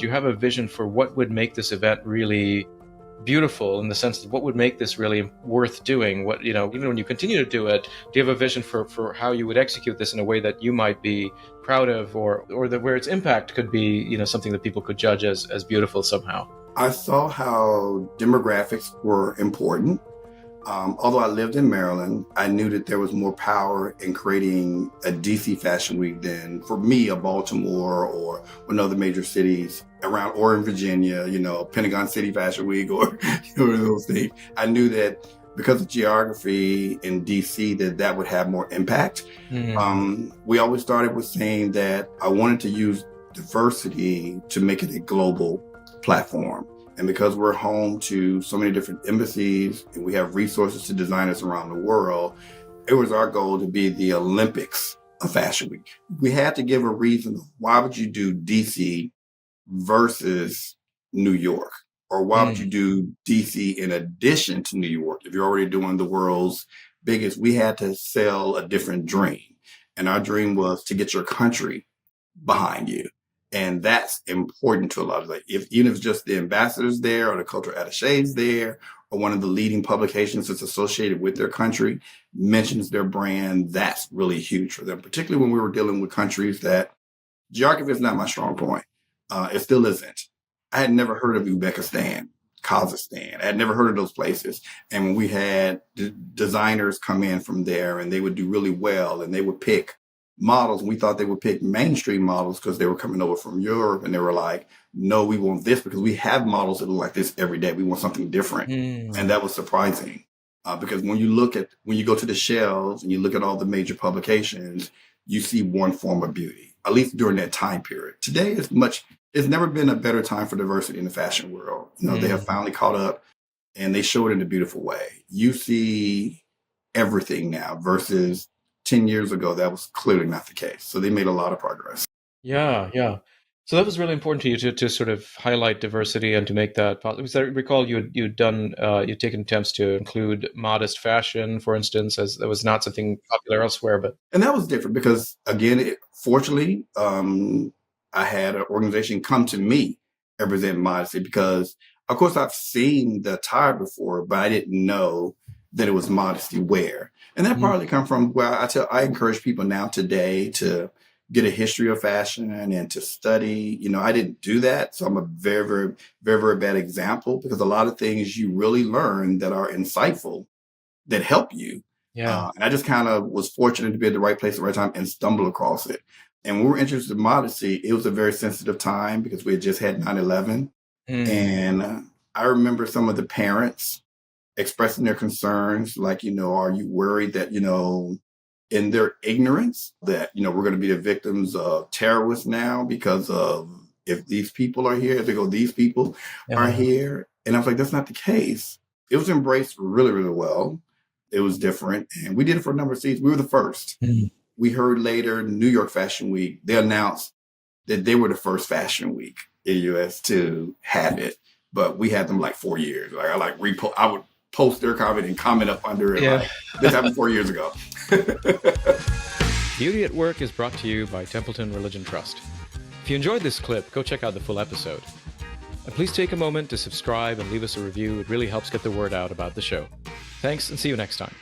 you have a vision for what would make this event really beautiful, in the sense of what would make this really worth doing? What, even when you continue to do it, do you have a vision for how you would execute this in a way that you might be proud of, or that where its impact could be, something that people could judge as beautiful somehow? I saw how demographics were important. Although I lived in Maryland, I knew that there was more power in creating a DC Fashion Week than, for me, a Baltimore or one of the major cities around, or in Virginia, Pentagon City Fashion Week or those things. I knew that because of geography in DC, that would have more impact. We always started with saying that I wanted to use diversity to make it a global platform. And because we're home to so many different embassies and we have resources to designers around the world, it was our goal to be the Olympics of Fashion Week. We had to give a reason. Why would you do DC versus New York? Or why would you do DC in addition to New York? If you're already doing the world's biggest, we had to sell a different dream. And our dream was to get your country behind you. And that's important to a lot of, even if it's just the ambassadors there or the cultural attachés there, or one of the leading publications that's associated with their country mentions their brand, that's really huge for them, particularly when we were dealing with countries that geography is not my strong point. It still isn't. I had never heard of Uzbekistan, Kazakhstan. I had never heard of those places. And when we had designers come in from there and they would do really well and they would pick models, and we thought they would pick mainstream models because they were coming over from Europe, and they were like, no, we want this because we have models that look like this every day. We want something different. And that was surprising because when you go to the shelves and you look at all the major publications, you see one form of beauty, at least during that time period. Today it's never been a better time for diversity in the fashion world. They have finally caught up and they show it in a beautiful way. You see everything now versus 10 years ago, that was clearly not the case. So they made a lot of progress. Yeah. So that was really important to you to sort of highlight diversity and to make that possible. Because I recall you'd taken attempts to include modest fashion, for instance, as that was not something popular elsewhere. And that was different because, again, fortunately, I had an organization come to me and present modesty because, of course, I've seen the attire before, but I didn't know that it was modesty wear. And that partly comes from where I encourage people now today to get a history of fashion and to study. I didn't do that. So I'm a very, very, very, very bad example because a lot of things you really learn that are insightful, that help you. Yeah. And I just kind of was fortunate to be at the right place at the right time and stumble across it. And when we were interested in modesty, it was a very sensitive time because we had just had 9/11. And I remember some of the parents expressing their concerns, like, are you worried that, in their ignorance that, we're going to be the victims of terrorists now because of if these people are here, these people are here. And I was like, that's not the case. It was embraced really, really well. It was different. And we did it for a number of seasons. We were the first. We heard later, New York Fashion Week, they announced that they were the first fashion week in the U.S. to have it. But we had them like 4 years. I would post their comment and comment up under it. Like, this happened 4 years ago. Beauty at Work is brought to you by Templeton Religion Trust. If you enjoyed this clip, go check out the full episode. And please take a moment to subscribe and leave us a review. It really helps get the word out about the show. Thanks, and see you next time.